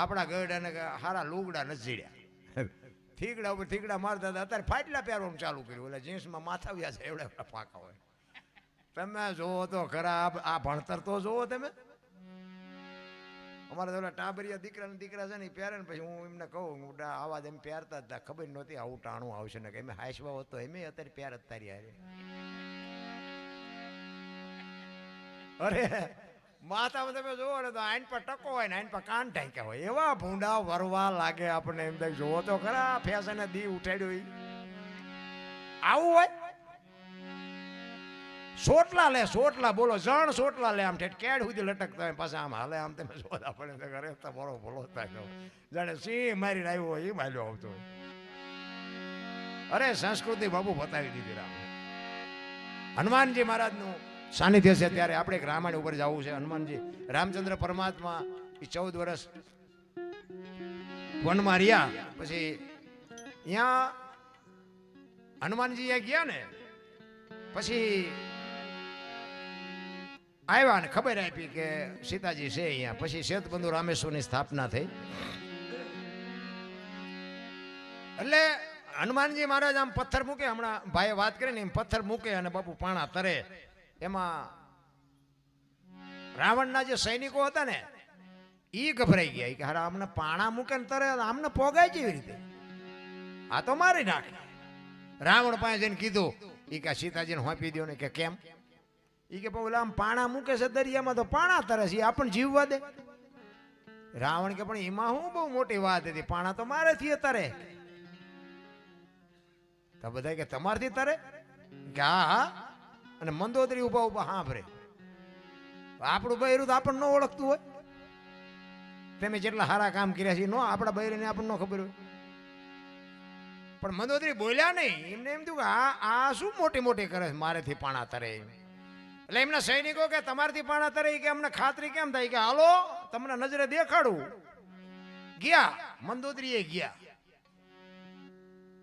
આપણા ગરડાને હારા લુગડા નથી જીડ્યા, થીગડા ઉપર થીગડા મારતા હતા. અત્યારે ફાટલા પહેરવાનું ચાલુ કર્યું, એટલે જીન્સમાં માથા વ્યા છે એવડા પાકા હોય. તમે જોવો તો ખરા આ ભણતર તો જોવો તમે. અમારા તો ઓલા ટાબરિયા દીકરા છે ને એ પહેરે ને પછી હું એમને કહું આવાજ એમ પહેરતા હતા, ખબર નહોતી આવું ટાણું આવશે ને કે એમ હાઈસવા હોત તો એમ અત્યારે પહેર જ તારી હારે. અરે માથામાં તમે જોવો ને તો આઈન પર ટકો હોય ને આઈન પર કાન ઢાંક્યા હોય, એવા ભૂંડા વરવા લાગે આપણને. એમ થાય જોવો તો ખરા ફેશન દી ઉઠાડ્યું આવું હોય. સોટલા લે સોટલા, બોલો જણ સોટલા લે, આમ ઠેઠ કેડ સુધી લટકતા હોય, પાછા આમ હાલે આમ તમે જોતા પડે ઘરે બરો બોલો થાય જાણે સિંહ મારીને આવ્યો હોય એ માર્યો આવતો. અરે સંસ્કૃતિ બાબુ બતાવી દીધી રામ. હનુમાનજી મહારાજનું સાનિધ્ય છે ત્યારે આપણે એક રામાયણ ઉપર જવું છે. હનુમાનજી રામચંદ્ર પરમાત્મા એ 14 વર્ષ વનમાં રહ્યા, પછી અહીંયા હનુમાનજી ગયા ને પછી આવ્યા ને ખબર આપી કે સીતાજી છે અહીંયા. પછી સેતુબંધુ રામેશ્વરની સ્થાપના થઈ. એટલે હનુમાનજી મહારાજ આમ પથ્થર મૂકે, હમણાં ભાઈએ વાત કરી ને એમ પથ્થર મૂકે અને બાપુ પાણા તરે. એમાં રાવણના જે સૈનિકો હતા ને એ ગભરાઈ ગયા કે હારા આમને પાણા મૂકે ને તરે આમને પોગાય કેવી રીતે, આ તો મારી નાખે. રાવણ પાસે જઈને કીધું એ કે સીતાજીને હોંપી દો ને. કે કેમ? એ કે પેલા આમ પાણા મૂકે છે દરિયામાં તો પાણા તરે છે, આપણને જીવવા દે. રાવણ કે પણ એમાં શું બહુ મોટી વાત હતી, પાણા તો મારેથી તરે. તો બધા કે તમારથી તરે? કે હા હા. અને મંદોદરી ઉભા ઉભા સાંભળે. આપણું બૈરું તો આપણને ન ઓળખતું હોય. તમે જેટલા સારા કામ કર્યા છે નો આપણા બૈરીને આપણને ન ખબર હોય. પણ મંદોદરી બોલ્યા નહીં. એમને એમ થયું કે આ શું મોટી મોટી કરે છે, મારેથી પાણા તરે. એટલે એમના સૈનિકો કે તમારથી પાણા તરે કે અમને ખાતરી કેમ થાય? કે હાલો તમને નજરે દેખાડું. ગયા મંદોદરીએ ગયા.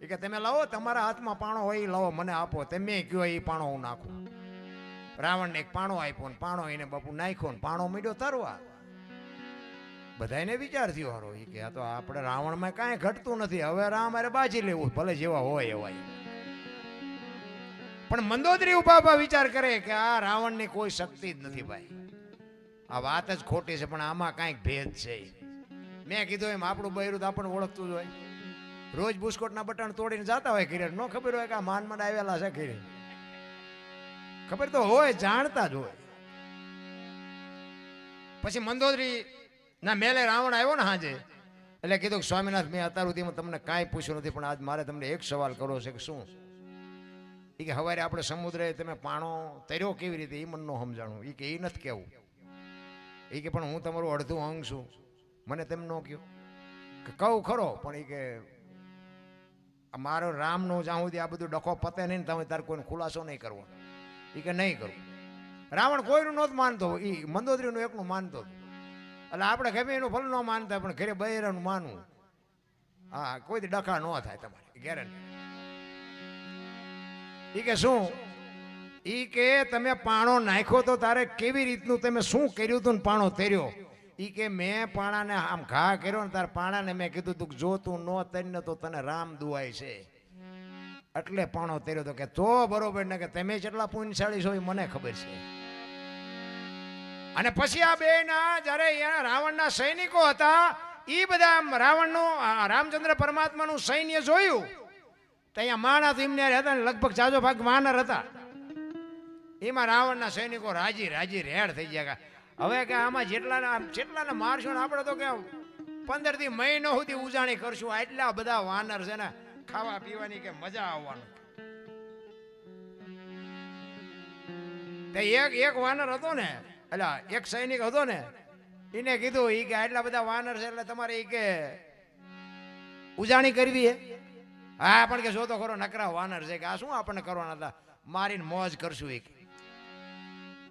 એ કે તમે લાવો તમારા હાથમાં પાણો હોય એ લાવો મને આપો. તમે કયો એ પાણો હું નાખું. રાવણને એક પાણો આપ્યો ને પાણો એને બાપુ નાખ્યો ને પાણો મીડ્યો તરવા. બધાને વિચાર થયો હારો એ કે આ તો આપણે રાવણમાં કાંઈ ઘટતું નથી, હવે રામ અરે બાજી લેવું ભલે જેવા હોય એવા. પણ મંદોદરી ઉભા ઉભા વિચાર કરે કે આ રાવણની કોઈ શક્તિ જ નથી ભાઈ, આ વાત જ ખોટી છે, પણ આમાં કાંઈક ભેદ છે. મેં કીધું એમ આપણું બૈરું તો આપણને ઓળખતું જ હોય. રોજ બુસ્કોટના બટન તોડીને જતા હોય ઘરે, ન ખબર હોય કે આ માનમાં આવેલા છે ઘરે. ખબર તો હોય, જાણતા જ હોય. પછી મંદોદરી ના મેલે રાવણ આવ્યો ને હાજે, એટલે કીધું કે સ્વામિનાથ મેં અત્યાર સુધી તમને કાંઈ પૂછ્યું નથી, પણ આજ મારે તમને એક સવાલ કરવો છે. કે શું? એ કે હવારે આપણે સમુદ્રે તમે પાણો તર્યો કેવી રીતે એ મને ન સમજાણું. એ કે એ નથી કેવું. એ કે પણ હું તમારું અડધું અંગ છું, મને તેમ ન કહ્યું. કે કહું ખરો પણ એ કે મારો રામનો જ્યાં સુધી આ બધું ડખો પતે નહીં ને તમે તારે કોઈને ખુલાસો નહીં કરવો. એ કે નહીં કરું. રાવણ કોઈનું નહોતું માનતો, એ મંદોદરીનું એકનું માનતો. એટલે આપણે ગમે એનું ફલ ન માનતા પણ ઘરે બૈરાનું માનવું. હા કોઈથી ડખા ન થાય તમારે ગેરંટી. એ કે શું? એ કે તમે પાણો નાખ્યો તો તારે કેવી રીતનું તમે શું કર્યું હતું ને પાણો તર્યો? એ કે મેં પાણાને આમ ઘા કર્યો ને તાર પાણાને મેં કીધું તું જો તું ન તરીને તો તને રામ દુવાય છે, એટલે પાણો તર્યો તો. કે તો બરોબર ને કે તમે જેટલા પુણ્યશાળી છો એ મને ખબર છે. અને પછી આ બે ના જયારે રાવણના સૈનિકો હતા એ બધા રાવણનું રામચંદ્ર પરમાત્માનું સૈન્ય જોયું તો અહીંયા માણસ એમને હતા ને લગભગ જાજો ભાગ વાનર હતા. એમાં રાવણના સૈનિકો રાજી રાજી રેડ થઈ ગયા. હવે કે આમાં જેટલાને મારશો ને આપણે તો કે 15 થી મહિનો સુધી ઉજાણી કરશું. આટલા બધા વાનર છે ને ખાવા પીવાની કે મજા આવવાનું. એક વાનર હતો ને, એટલે એક સૈનિક હતો ને, એને કીધું ઈ કે આટલા બધા વાનર છે એટલે તમારે ઈ કે ઉજાણી કરવી હે. હા પણ કે જો તો ખરો નકરા વાનર છે કે આ શું આપણને કરવાના હતા, મારીને મોજ કરશું. એક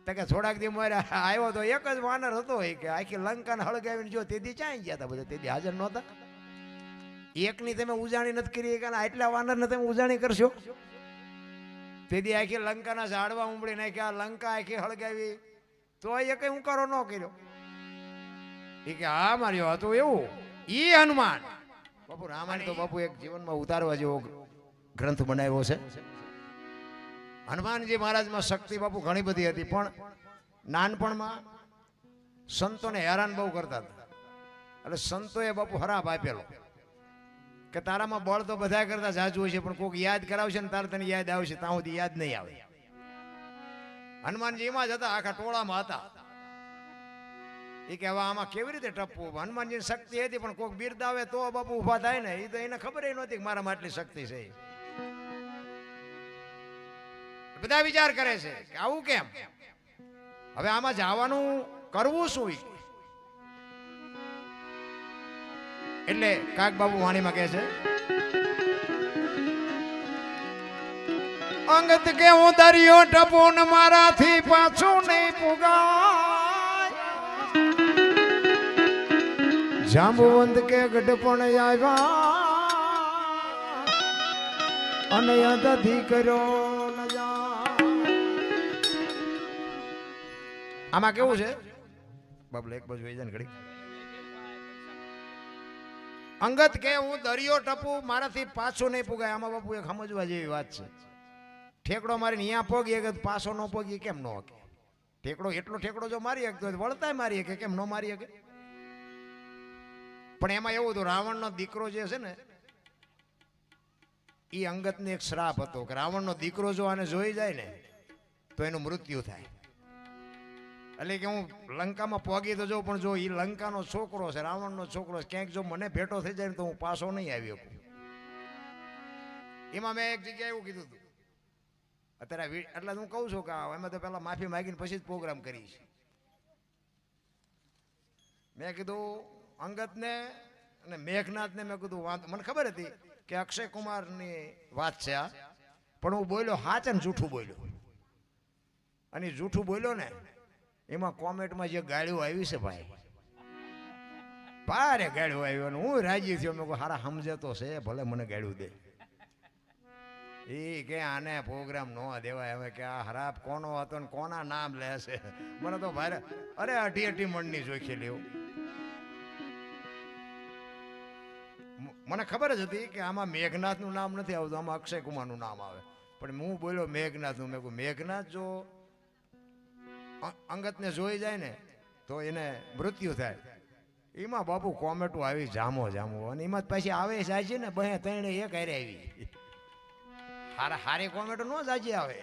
કે થોડાક દી મારે આવ્યો તો એક જ વાનર હતો કે આખી લંકાને હળગાવીને જો તેથી ચાઈ ગયા હતા બધા, તેથી હાજર નહોતા. એકની તમે ઉજાણી નથી કરી કે આટલા વાનરને તમે ઉજાણી કરશો? તેથી આખી લંકાના ઝાડવા ઉંબળી નાખ્યા, લંકા આખી હળગાવી તો એ કઈ ઉકારો ન કર્યો. એ કે હા માર્યો હતું એવું ઈ હનુમાન બાપુ રામાયણ તો બાપુ એક જીવનમાં ઉતારવા જેવો ગ્રંથ બનાવ્યો છે. હનુમાનજી મહારાજમાં શક્તિ બાપુ ઘણી બધી હતી, પણ નાનપણમાં સંતોને હેરાન બહુ કરતા હતા. એટલે સંતોએ બાપુ હરાપ આપેલો કે તારામાં બળ તો બધા કરતા જાજુ છે, પણ કોઈક યાદ કરાવશે ને તારે તને યાદ આવશે, ત્યાં સુધી યાદ નહીં આવે. હનુમાનજી એમાં જ હતા, આખા ટોળામાં હતા. એ કે હવે આમાં કેવી રીતે ટપવું? હનુમાનજીની શક્તિ હતી, પણ કોઈક બિરદાવે તો બાપુ ઉભા થાય ને. એ તો એને ખબર નહોતી કે મારામાં આટલી શક્તિ છે. બધા વિચાર કરે છે કે આવું કેમ, હવે આમાં જવાનું કરવું શું? એટલે કાક બાબુ વાણીમાં કહે છે, અંગત કે હું દરિયો ટપો ને મારાથી પાછું નહીં પુગાય. જાંબુવંત કે ગઢપણ આવ્યા અને યાદથી કર્યો ન જાય. આમાં કેવું છે બાબલા, એક બાજુ વહી જાય ને ઘડી. અંગત કે હું દરિયો ટપું મારાથી પાછો નહીં પુગાય. આમાં બાપુ એક સમજવા જેવી વાત છે. ઠેકડો મારીને અહીંયા પગી કે પાછો ન પગી કેમ ન હકે? ઠેકડો એટલો ઠેકડો જો મારી શકતો હોય વળતાય મારી શકે, કેમ ન મારી શકે? પણ એમાં એવું હતું, રાવણનો દીકરો જે છે ને એ અંગતને એક શ્રાપ હતો કે રાવણનો દીકરો જો આને જોઈ જાય ને તો એનું મૃત્યુ થાય. એટલે કે હું લંકામાં પહોંચી તો જાઉં, પણ જો એ લંકાનો છોકરો છે, રાવણનો છોકરો છે, ક્યાંક જો મને ભેટો થઈ જાય ને તો હું પાછો નહીં આવી શકું. એમાં મેં એક જગ્યાએ એવું કીધું હતું. અત્યારે એટલે હું કહું છું કે એમાં તો પેલા માફી માંગીને પછી જ પ્રોગ્રામ કરીશ. મેં કીધું અંગતને અને મેઘનાથને મેં કીધું વાંધો, મને ખબર હતી કે અક્ષય કુમારની વાત છે આ, પણ હું બોલ્યો હાચ ને જૂઠું બોલ્યો. અને જૂઠું બોલ્યો ને એમાં કોમેન્ટમાં જે ગાળ્યું આવી છે ભાઈ, પારે ગાળ્યું આવ્યું. અને હું રાજી થયો. મેં કહું હારા સમજે તો છે, ભલે મને ગાળ્યું દે. એ કે આને પ્રોગ્રામ ન દેવાય. હવે કે આ હરાપ કોનો હતો ને કોના નામ લે છે, મને તો ભારે અરે અઢી મણની જોખી લેવું. મને ખબર જ હતી કે આમાં મેઘનાથનું નામ નથી આવતું, આમાં અક્ષય કુમારનું નામ આવે. પણ હું બોલ્યો મેઘનાથનું. મેં કહું મેઘનાથ જો અંગતને જોઈ જાય ને તો એને મૃત્યુ થાય. એમાં બાપુ કોમેટું આવી જામો જામો, અને એમાં પાછી આવે જાય છે ને બે ત્રણે એક હારે આવી. હારી કોમેટો ન જાજી આવે,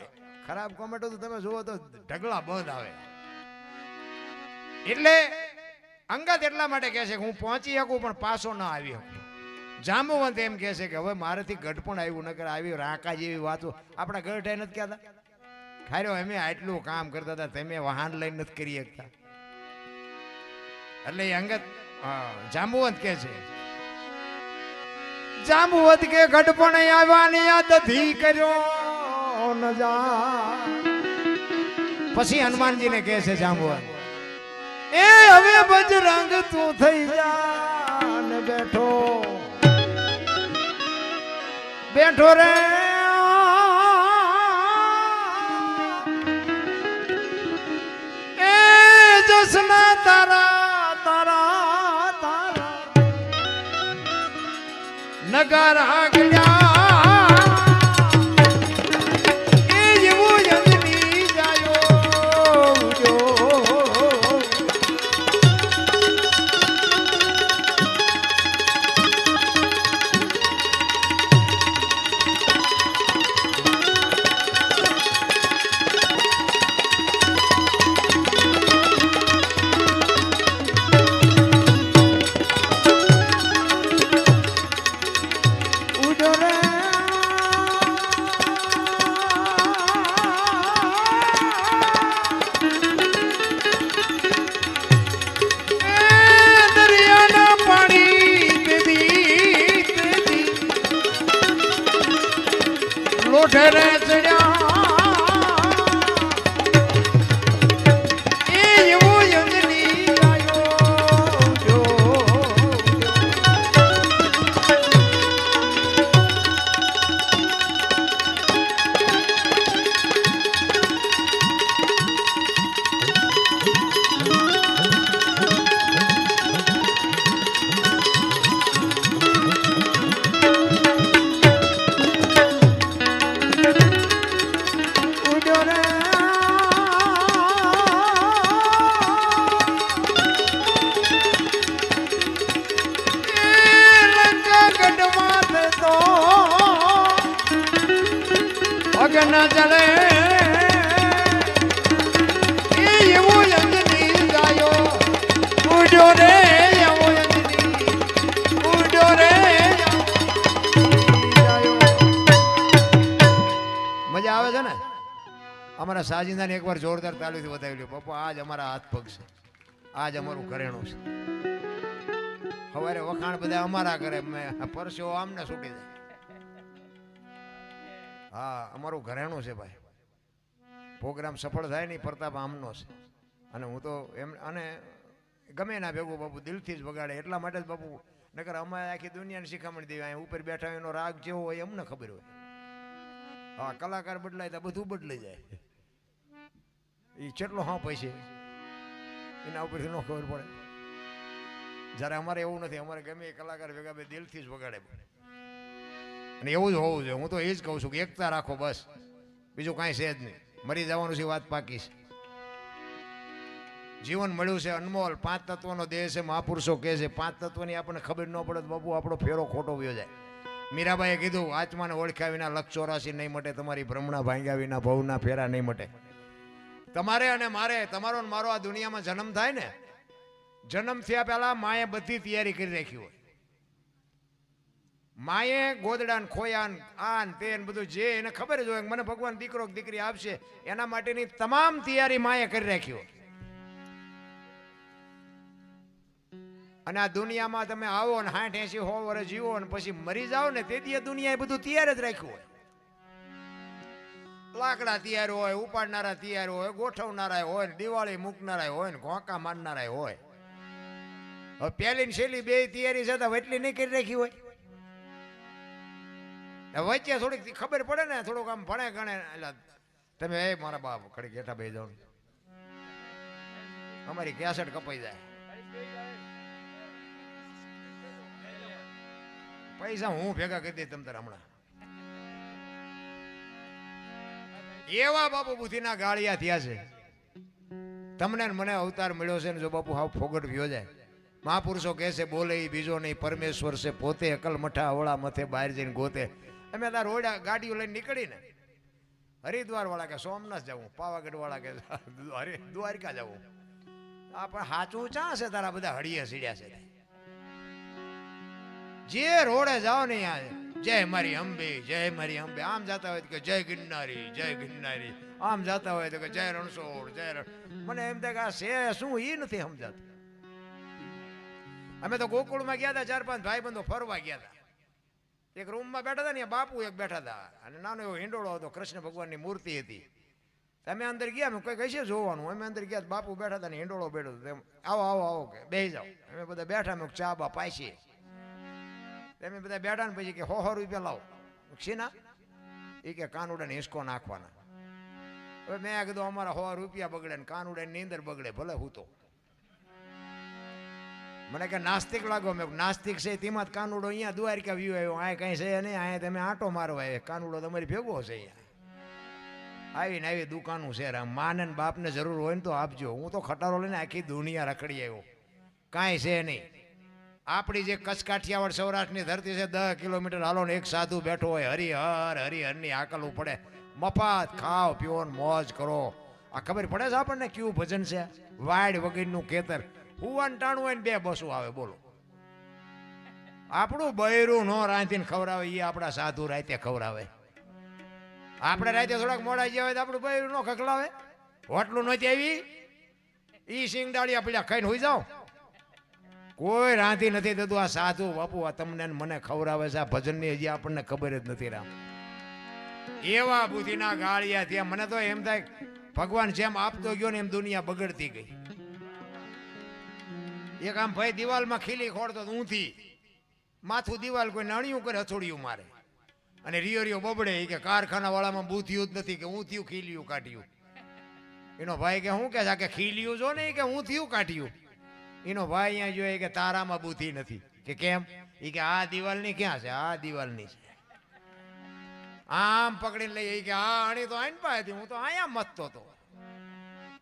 ખરાબ કોમેટો તો તમે જુઓ તો ઢગલા બંધ આવે. એટલે અંગત એટલા માટે કહે છે કે હું પહોંચી શકું પણ પાછો ના આવી શકું. જાંબુવંત એમ કહે છે કે હવે મારાથી ગઢ પણ આવ્યું, નકર આવી રાંકા જેવી વાતો આપણા ગઢ નથી કહેતા. ખાર્યો અમે આટલું કામ કરતા હતા, તમે વાહન લઈને નથી કરી શકતા. એટલે એ અંગત જાંબુવંત કહે છે, જાંબુવંત કે ગઢ પણ આવવાની યાદથી કર્યો ન જા. પછી હનુમાનજીને કહે છે જાંબુવંત, એ હવે બજરંગ તું થઈ જા ને બેઠો બેઠો રે. એ જસના તારા તારા તારા નગારા ગયા એ જેવું જંગની જાયો જો. લોઢરે ચડ્યા એ એવો યંગની આયો જો. ન ચડે એવો અંજની ગાયો ઉડ્યો રે એવો અંજની ઉડ્યો રે મજા આવે છે ને અમારા સાજિંદાને એકવાર જોરદાર તાળીથી વધાવી લ્યો પપ્પા આજ અમારા હાથ પગ છે આજ અમારું ઘરેણું છે સવારે વખાણ બધા અમારા કરે પરસ્યો આમને છૂટી જાય હા અમારું ઘરેણું છે ભાઈ પ્રોગ્રામ સફળ થાય નહીં પ્રતાપ આમનો છે અને હું તો એમ અને ગમે ના ભેગું બાપુ દિલથી જ વગાડે એટલા માટે જ બાપુ નકર અમારે આખી દુનિયાને શીખામણ દેવી અહીં ઉપર બેઠા એનો રાગ જેવો હોય અમને ખબર હોય હા કલાકાર બદલાય તો બધું બદલાઈ જાય એ કેટલો હા પૈસે એના ઉપરથી ન ખબર પડે જ્યારે અમારે એવું નથી અમારે ગમે એ કલાકાર ભેગા બે દિલથી જ વગાડે અને એવું જ હોવું જોઈએ હું તો એ જ કહું છું કે એકતા રાખો બસ બીજું કાંઈ છે જ નહીં મરી જવાનું છે વાત પાકી છે જીવન મળ્યું છે અનમોલ 5 તત્વનો દેહ છે મહાપુરુષો કહે છે 5 તત્વની આપણને ખબર ન પડે તો બાપુ આપણો ફેરો ખોટો વયો જાય મીરાબાઈએ કીધું આત્માને ઓળખ્યા વિના લક્ષ 84 નહીં મટે તમારી ભ્રમણા ભાંગ્યા વિના ભવના ફેરા નહીં મટે તમારે અને મારે તમારો ને મારો આ દુનિયામાં જન્મ થાય ને જન્મ થયા પહેલા માએ બધી તૈયારી કરી રાખી હોય માએ ગોદડાન ખોયાન આન તેન બધું જે એને ખબર જ હોય મને ભગવાન દીકરો દીકરી આપશે એના માટેની તમામ તૈયારી માએ કરી રાખી હોય અને આ દુનિયામાં તમે આવો ને 60 80 100 વર્ષ જીવો ને પછી મરી જાઓ ને તેથી દુનિયાએ બધું તૈયાર જ રાખ્યું હોય લાકડા તૈયાર હોય ઉપાડનારા તૈયાર હોય ગોઠવનારા હોય દિવાળી મૂકનારા હોય ને ઘોંકા મારનારા હોય હવે પહેલી ને છેલ્લી બે તૈયારી છે તો એટલી નહીં કરી રાખી હોય વચ્ચે થોડીક ખબર પડે ને થોડુંક આમ ભણે ગણે એટલે તમે એ મારા બાપ ખડી ગેઠા બે જાઓ અમારી કેસેટ કપાઈ જાય પૈસા હું ભેગા કરી દઈ તમ તાર હમણાં એવા બાપુ બુદ્ધિના ગાળિયા થયા છે તમને મને અવતાર મળ્યો છે ને જો બાપુ હાવ ફોગટ વ્યો જાય મહાપુરુષો કહે છે બોલે બીજો નહીં પરમેશ્વર છે પોતે અકલ મઠા અવળા મથે બહાર જઈને ગોતે અમે તાર રોડા ગાડીઓ લઈને નીકળીને હરિદ્વાર વાળા કે સોમનાથ જવું પાવાગઢ વાળા કે દ્વારકા જવું આ પણ સાચું ચા છે તારા બધા હળીએ સીડ્યા છે જે રોડે જાઓ ને જય મારી અંબે આમ જતા હોય કે જય ગિરનારી આમ જતા હોય તો કે જય રણછોડ મને એમ થાય કે આ છે શું એ નથી સમજાતું અમે તો ગોકુળમાં ગયા હતા 4 5 ભાઈબંધો ફરવા ગયા હતા એક રૂમમાં બેઠા હતા ને બાપુ એક બેઠા હતા અને નાનો એવો હિંડોળો હતો કૃષ્ણ ભગવાનની મૂર્તિ હતી અમે અંદર ગયા અમે કોઈ કહીએ જોવાનું અમે અંદર ગયા બાપુ બેઠા હતા ને હિંડોળો બેઠો હતો આવો કે બેસી જાઓ અમે બધા બેઠા અમે ચા બા પાઈશીએ તમે બધા બેઠા ને પછી કે 100 રૂપિયા લાવો શીના એ કે કાનુડાને હિસકો નાખવાના હવે મેં કીધું અમારા 100 રૂપિયા બગડે ને કાનુડાની નીંદર બગડે ભલે હું તો મને કે નાસ્તિક લાગો મેં નાસ્તિક છે તેમાં જ કાનુડો અહીંયા દ્વારકા વ્યૂ આવ્યો આ કઈ છે નહીં અહીંયા તમે આંટો મારવા આવ્યા કાનુડો તમારી ભેગો છે અહીંયા આવીને આવી દુકાનું છે રામ માને ને બાપને જરૂર હોય ને તો આપજો હું તો ખટારો લઈને આખી દુનિયા રખડી આવ્યો કાંઈ છે નહીં આપણી જે કચ્છ કાઠિયાવાડ સૌરાષ્ટ્રની ધરતી છે 10 કિલોમીટર હાલો ને એક સાધુ બેઠો હોય હરિહરની આકલવું પડે મફત ખાઓ પીઓ મોજ કરો આ ખબર પડે છે આપણને કેવું ભજન છે વાડ વગરનું ખેતર હુવાન ટાણું હોય ને 2 બસો આવે બોલો આપણું બૈરું નો રાંધીને ખવડાવે એ આપણા સાધુ રાતે ખવડાવે આપણે રાતે થોડાક મોડા ગયા હોય તો આપણું બૈરું નો ખખલાવે હોટલું નહોતી આવી ઈ સિંગડાળિયા પડ્યા ખાઈને હોઈ જાઓ કોઈ રાંધી નથી થતું આ સાધુ બાપુ આ તમને મને ખવડાવે છે આ ભજનની હજી આપણને ખબર જ નથી રામ એવા બુદ્ધિના ગાળિયા થયા મને તો એમ થાય ભગવાન જેમ આપતો ગયો ને એમ દુનિયા બગડતી ગઈ એક આમ ભાઈ દિવાલમાં ખીલી ખોડતો ઊંધી માથું દિવાલ કોઈ નણિયું કરે હથોડિયું મારે અને રિયો બબડે કે કારખાના વાળામાં બુથિયું જ નથી કે ઊંધિયું ખીલિયું કાઢ્યું એનો ભાઈ કે શું કે છે કે ખીલિયું જો ને કે ઊંધિયું કાઢ્યું એનો ભાઈ અહીંયા જોઈએ કે તારામાં બુદ્ધિ નથી કે કેમ એ કે આ દિવાલની ક્યાં છે આ દિવાલની છે આમ પકડીને લઈ કે આ અણી તો આઈને પાસેથી હું તો અહીંયા મતતો હતો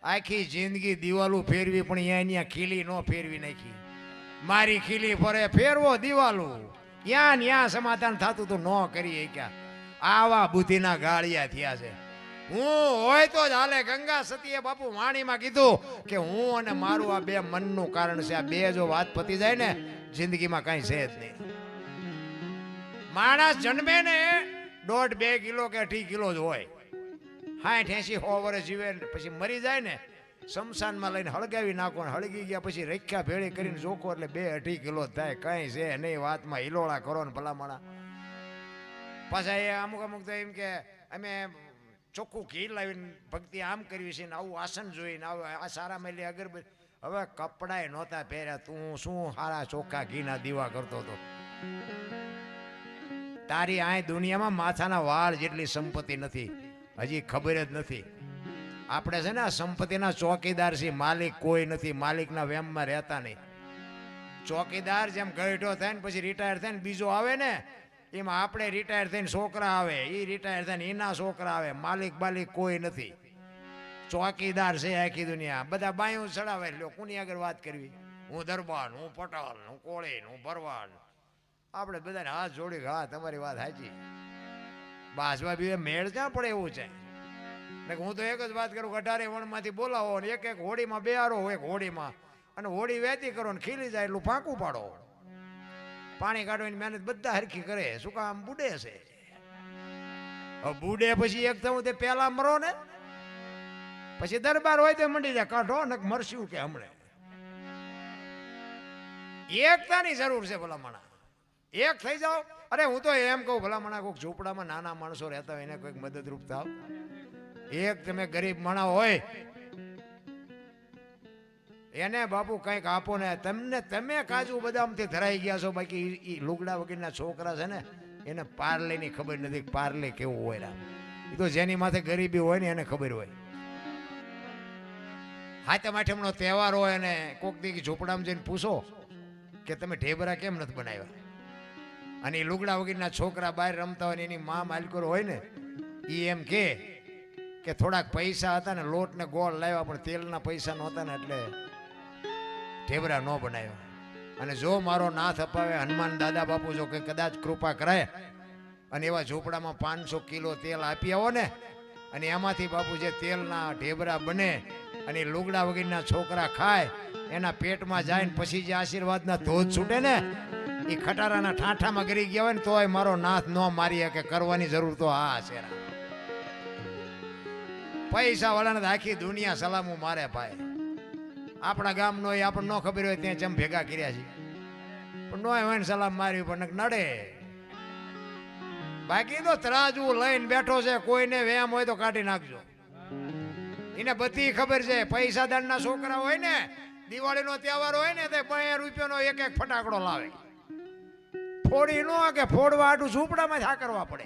આખી જિંદગી દિવાલું ફેરવી પણ અહીંયા ખીલી ન ફેરવી નાખી મારી ખીલી ફરે ફેરવો દિવાલું ત્યાં સમાધાન થતું તો ન કરીએ ક્યાં આવા બુદ્ધિના ગાળિયા થયા છે. હું હોય તો જ હાલે. ગંગા સતીએ બાપુ વાણીમાં કીધું કે હું અને મારું આ બે મનનું કારણ છે. આ બે જો વાત પતી જાય ને જિંદગીમાં કઈ છે જ નહીં. માણસ જન્મે ને 1.5-2 કિલો કે 2 કિલો જ હોય. 60-80-100 વર્ષ જીવે પછી મરી જાય ને શમશાનમાં લઈને હળગાવી નાખો ને હળગી ગયા પછી રખ્યા ભેળી કરીને જોખો એટલે 2-2.5 કિલો થાય. કઈ છે નહીં. વાતમાં હિલોળા કરો ને ભલામણા. પાછા એ અમુક તો એમ કે અમે ચોખ્ખું ઘી લાવીને ભક્તિ આમ કરવી છે ને આવું આસન જોઈને આવું આ સારા મેલી અગરબત્તી. હવે કપડાય નહોતા પહેર્યા. તું શું સારા ચોખ્ખા ઘીના દીવા કરતો હતો? તારી આ દુનિયામાં માથાના વાળ જેટલી સંપત્તિ નથી. હજી ખબર જ નથી. આપણે છે ને આ સંપત્તિના ચોકીદાર છીએ. માલિક કોઈ નથી. માલિકના વેમમાં રહેતા નહીં. ચોકીદાર જેમ ગઈઢો થાય ને પછી રિટાયર થાય ને બીજો આવે ને એમાં આપણે રિટાયર થઈને છોકરા આવે, એ રિટાયર થઈને એના છોકરા આવે. માલિક બાલિક કોઈ નથી. ચોકીદાર છે આખી દુનિયા. બધા બાયું ચડાવે. લ્યો કોની આગળ વાત કરવી? હું દરબાર, હું પટાલ, હું કોળી, હું ભરવાડ. આપણે બધાને હાથ જોડી હા તમારી વાત સાચી. બાજવા બી મેળ ક્યાં પડે એવું છે. હું તો એક જ વાત કરું, 18 વણમાંથી બોલાવો ને એક હોડીમાં બેહારો હોય હોડીમાં અને હોડી વહેતી કરો ને ખીલી જાય એટલું ફાંકું પાડો. પાણી કાઢવાની મહેનત બધા હરખી કરે. શું કામ? બુડે છે. બુડે પછી એક થવું તે પેલા મરો ને પછી દરબાર હોય તો મંડી જાય કાઢો ને મરશું કે હમણે. એકતાની જરૂર છે ભલામણા. એક થઈ જાઓ. અરે હું તો એમ કહું ભલામણા કોઈક ઝૂંપડામાં નાના માણસો રહેતા હોય એને કોઈક મદદરૂપ થાવ. એક તમે ગરીબ માણા હોય એને બાપુ કંઈક આપો ને. તમે કાજુ બદામથી ધરાઈ ગયા છો. બાકી એ લુગડા વગરના છોકરા છે ને એને પાર્લેની ખબર નથી. પાર્લે કેવું હોય? એ તો જેની માથે ગરીબી હોય ને એને ખબર હોય. હાથમ આઠમનો તહેવાર હોય અને કોક દી ઝૂંપડામાં જઈને પૂછો કે તમે ઢેબરા કેમ નથી બનાવ્યા? અને એ લુગડા વગરના છોકરા બહાર રમતા હોય ને એની મા માલિકોર હોય ને એ એમ કે થોડાક પૈસા હતા ને લોટ ને ગોળ લાવ્યા પણ તેલના પૈસા નહોતા ને એટલે ઢેબરા ન બનાવ્યા. અને જો મારો નાથ અપાવે હનુમાન દાદા બાપુ જો કે કદાચ કૃપા કરાય અને એવા ઝૂંપડામાં 500 કિલો તેલ આપી આવો ને અને એમાંથી બાપુ જે તેલના ઢેબરા બને અને લુગડા વગરના છોકરા ખાય એના પેટમાં જાય ને પછી જે આશીર્વાદના ધોધ છૂટે ને એ ખટારાના ઠાઠામાં ગરી ગયા હોય ને તોય મારો નાથ ન મારી શકે. કરવાની જરૂર તો આ છે. પૈસા વાળાને આખી દુનિયા સલામું મારે ભાઈ. આપણા ગામનો એ આપણને ન ખબર હોય ત્યાં જેમ ભેગા કર્યા છે પણ નો હોય ને સલામ મારવી પણ નડે. બાકી તો તરાજુ લઈને બેઠો છે. કોઈને વેમ હોય તો કાઢી નાખજો. એને બધી ખબર છે. પૈસાદારના છોકરા હોય ને દિવાળીનો તહેવાર હોય ને તે 2 રૂપિયાનો એક ફટાકડો લાવે. ફોડી નો કે ફોડવા આટું ઝૂંપડામાં થા કરવા પડે.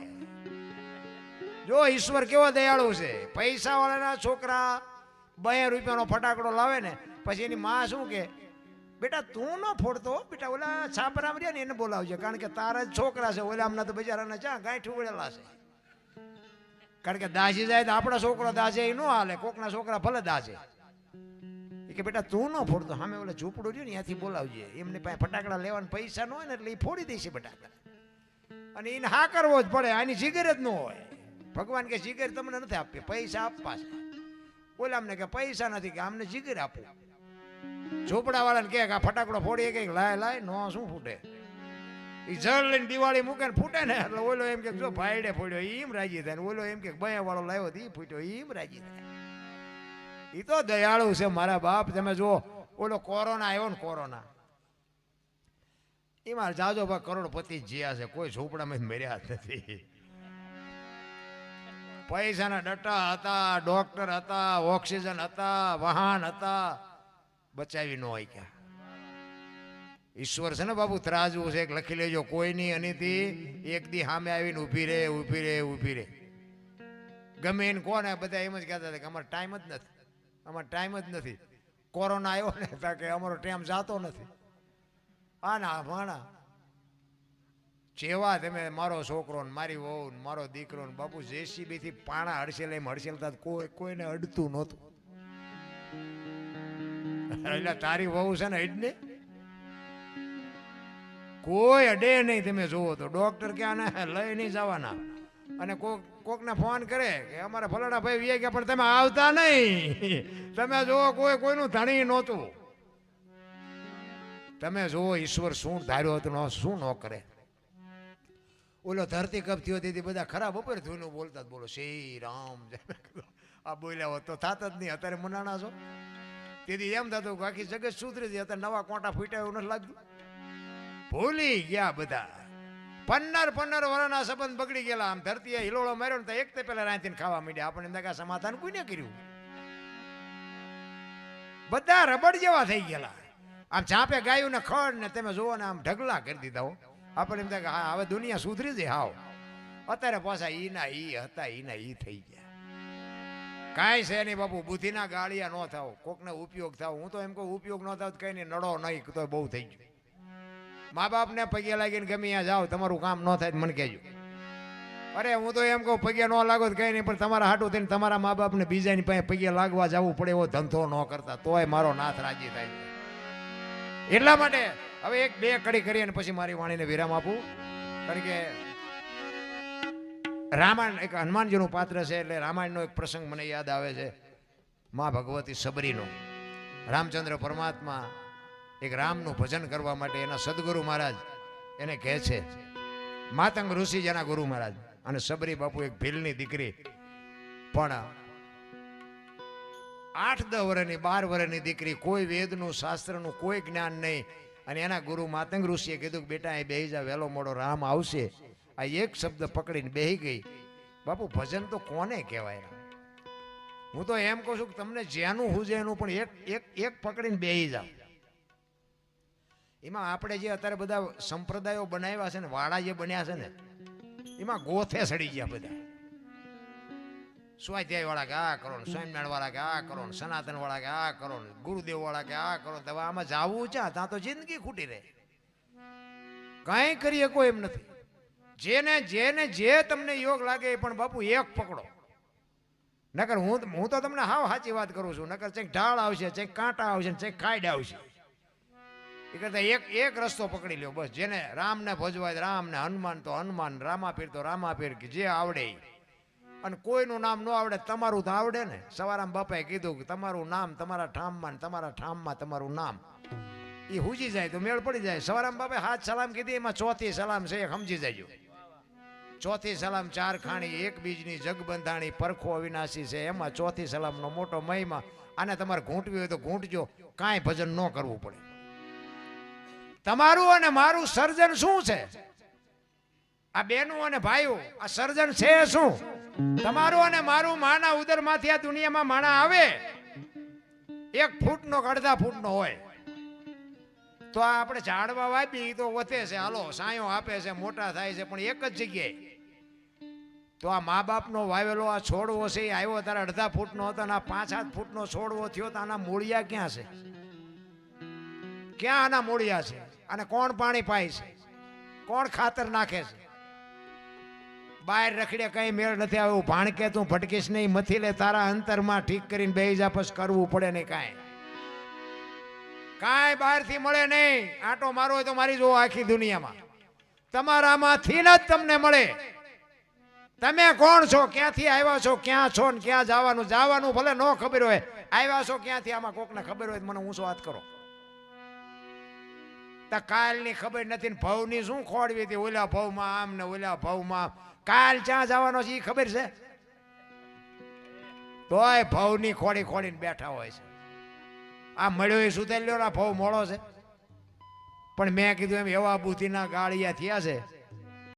જો ઈશ્વર કેવો દયાળુ છે. પૈસા વાળાના છોકરા 2 રૂપિયાનો ફટાકડો લાવે ને પછી એની માં શું કે બેટા તું ન ફોડતો બેટા ઓલા છાપરામ રહ્યા ને એને બોલાવજે કારણ કે તારા જ છોકરા છે. ઓલા આમના તો બજારાના ચા ગાંઠું વળેલા છે. કારણ કે દાસી જાય તો આપણા છોકરો દાસે એ ન હાલે. કોકના છોકરા ભલે દાસે કે બેટા તું ન ફોડતો સામે ઓલા ઝૂંપડું રહ્યું ને ત્યાંથી બોલાવજે. એમને પાસે ફટાકડા લેવાના પૈસા ન હોય ને એટલે એ ફોડી દેશે ફટાકડા. અને એને હા કરવો જ પડે. આની જીગર જ ન હોય. ભગવાન કે જીગર તમને નથી આપી પૈસા આપવા છે. ઓલા અમને કે પૈસા નથી કે અમને જીગર આપવું. ઝૂંપડા વાળાને કે આ ફટાકડો ફોડીએ કે લાય નો શું ફૂટે? એ જળ લઈને દિવાળી મૂકે ને ફૂટે ને એટલે ઓલો એમ કે જો ભાઈડે ફોડ્યો એમ રાજી થાય ને ઓલો એમ કે બયા વાળો લાવ્યો એ ફૂટ્યો એમ રાજી થાય. એ તો દયાળુ છે મારા બાપ. તમે જો ઓલો કોરોના આવ્યો ને કોરોના એમાં જાજો ભાગ કરોડપતિ જીયા છે. કોઈ ઝૂંપડામાં મર્યા જ નથી. પૈસાના ડટ્ટા હતા, ડોક્ટર હતા, ઓક્સિજન હતા, વાહન હતા, બચાવી ન હોય ક્યાં. ઈશ્વર છે ને બાબુ ત્રાજવું છે. લખી લેજો કોઈની અનીથી એક દી સામે આવીને ઊભી રહે. ગમે એને કોને બધા એમ જ કહેતા હતા કે અમારો ટાઈમ જ નથી. અમારો ટાઈમ જ નથી. કોરોના આવ્યો ને કે અમારો ટાઈમ જાતો નથી. આના ભાણા જેવા તમે મારો છોકરો ને મારી વહુ ને મારો દીકરો ને બાપુ જેસીબી થી પાણા હડસેલતા કોઈને અડતું નહોતું. એટલે તારી વહુ છે ને અડ ને કોઈ અડે નહીં. તમે જોવો તો ડોક્ટર ક્યાં ને લઈ નહીં જવાના. અને કોકને ફોન કરે કે અમારા ફલાણા ભાઈ વી ગયા પણ તમે આવતા નહીં. તમે જુઓ કોઈનું ધણી નહોતું. તમે જુઓ ઈશ્વર શું ધાર્યો હતો શું ન કરે. ઓલો ધરતી કપ થયો તેથી બધા ખરાબ ઉપર ધૂનું બોલતા બોલો શ્રી રામ આ બોલ્યા હોત તો થાત જ નહીં. અત્યારે મનાણા છો તેથી એમ થતું કે આખી જગત સુધરી હતી. અત્યારે નવા કોટા ફૂટ્યા એવું નથી લાગતું. ભૂલી ગયા બધા. 15 વર્ષના સંબંધ બગડી ગયેલા. આમ ધરતીએ હિલોળો માર્યો ને તો એક તે પેલા રાંધીને ખાવા માંડ્યા. આપણે એમ કે સમાધાન કોઈને કર્યું. બધા રબડ જેવા થઈ ગયેલા. આમ ચાપે ગાયું ને ખડ ને તમે જુઓ ને આમ ઢગલા કરી દીધા હો. આપણે એમ થાય કે હા હવે દુનિયા સુધરી છે હાવ. અત્યારે પાછા ઈના ઈ હતા ઈના ઈ થઈ ગયા. કાંઈ છે નહીં બાપુ. બુદ્ધિના ગાળિયા ન થાવ. કોકને ઉપયોગ થાવ. હું તો એમ કહું ઉપયોગ ન થાવ કઈ નહીં નડો નહીં તો બહુ થઈ ગયું. મા બાપને પગે લાગીને ગમે ત્યાં જાઓ તમારું કામ ન થાય મને કહેજો. અરે હું તો એમ કહું પગે ન લાગો તો કઈ નહીં પણ તમારા હાટું થઈને તમારા મા બાપને બીજાની પાસે પગે લાગવા જવું પડે એવો ધંધો ન કરતા તોય મારો નાથ રાજી થાય. એટલા માટે હવે એક બે કડી કરી અને પછી મારી વાણીને વિરામ આપું. કારણ કે રામાયણ એક હનુમાનજીનું પાત્ર છે એટલે રામાયણનો એક પ્રસંગ મને યાદ આવે છે. મા ભગવતી સબરીનો. રામચંદ્ર પરમાત્મા એક રામનું ભજન કરવા માટે એના સદગુરુ મહારાજ એને કહે છે. માતંગ ઋષિ જેના ગુરુ મહારાજ અને સબરી બાપુ એક ભીલની દીકરી પણ 8-10 વર્ષની 12 વર્ષની દીકરી કોઈ વેદનું શાસ્ત્રનું કોઈ જ્ઞાન નહીં. અને એના ગુરુ માતંગ ઋષિએ કીધું કે બેટા અહીં બેહી જા વહેલો મોડો રામ આવશે. આ એક શબ્દ પકડીને બેહી ગઈ. બાપુ ભજન તો કોને કહેવાય. હું તો એમ કહું છું કે તમને જેનું હુજે એનું પણ એક પકડીને બેહી જાવ. એમાં આપણે જે અત્યારે બધા સંપ્રદાયો બનાવ્યા છે ને વાળા જે બન્યા છે ને એમાં ગોથે સડી ગયા બધા. સ્વાધ્યાય વાળા કે આ કરો, સ્વામિનારાયણ વાળા કે આ કરો, સનાતન વાળા કે આ કરો, ગુરુદેવ વાળા કે આ કરો. હવે આમાં જાવું છે ત્યાં તો જિંદગી ખૂટી રહે. કઈ કરીએ કોઈ એમ નથી. જેને જેને જે તમને યોગ લાગે એ પણ બાપુ એક પકડો. નકર હું તો તમને હાવ સાચી વાત કરું છું. નકર ચેક ઢાળ આવશે, ચેક કાંટા આવશે, ચેક ખાઈડ આવશે. એ કરતા એક રસ્તો પકડી લ્યો બસ. જેને રામને ભજવાય રામ ને હનુમાન તો હનુમાન, રામાપીર તો રામાપીર કે જે આવડે. અને કોઈનું નામ ન આવડે તમારું તો આવડે ને. સવારામ બાપાએ કીધું કે તમારું નામ તમારા ઠામમાં, તમારા ઠામમાં તમારું નામ. એ હુજી જાય તો મેળ પડી જાય. સવારામ બાપાએ 7 સલામ કીધી એમાં 4થી સલામ છે સમજી જાય. 4થી સલામ 4 ખાણી એક બીજની જગબંધાણી પરખો અવિનાશી છે. એમાં 4થી સલામનો મોટો મહિમા. આને તમારે ઘૂંટવી હોય તો ઘૂંટજો. કાંઈ ભજન ન કરવું પડે. તમારું અને મારું સર્જન શું છે? આ બેનું અને ભાઈઓ આ સર્જન છે શું? તમારું અને મારું માના ઉદરમાંથી આ દુનિયામાં માણા આવે 1 ફૂટનો કે અડધા ફૂટનો હોય તો આ આપણે ઝાડવા વાપી તો વધે છે, હાલો સાયો આપે છે, મોટા થાય છે. પણ એક જ જગ્યાએ તો આ મા બાપનો વાવેલો આ છોડવો છે એ આવ્યો ત્યારે અડધા ફૂટનો હતો અને આ 5-7 ફૂટનો છોડવો થયો તો આના મૂળિયા ક્યાં છે? ક્યાં આના મૂળિયા છે? અને કોણ પાણી પાય છે? કોણ ખાતર નાખે છે? બહાર રખડે કઈ મેળ નથી આવ્યો. ભાણકે તું ભટકીશ નહીં, મથી લે તારા અંતરમાં ઠીક કરીને બેહી જા. પછી કરવું પડે નહીં કાંઈ બહારથી મળે નહીં. આંટો મારો હોય તો મારી જોવો આખી દુનિયામાં તમારામાંથી જ તમને મળે. તમે કોણ છો, ક્યાંથી આવ્યા છો, ક્યાં છો ને ક્યાં જવાનું. જવાનું ભલે ન ખબર હોય, આવ્યા છો ક્યાંથી આમાં કોકને ખબર હોય મને ઊંચો વાત કરો. કાલની ખબર નથી ને ભવની શું ખોડવી હતી. ઓલા ભવમાં આમ ને ઓલા ભવમાં. કાલ ક્યાં જવાનો છે એ ખબર છે? તોય ભવની ખોડી ખોડીને બેઠા હોય છે. આ મળ્યો એ સુતેલ્યો ના ભવ મોડો છે. પણ મેં કીધું એમ એવા બુદ્ધિના ગાળિયા થયા છે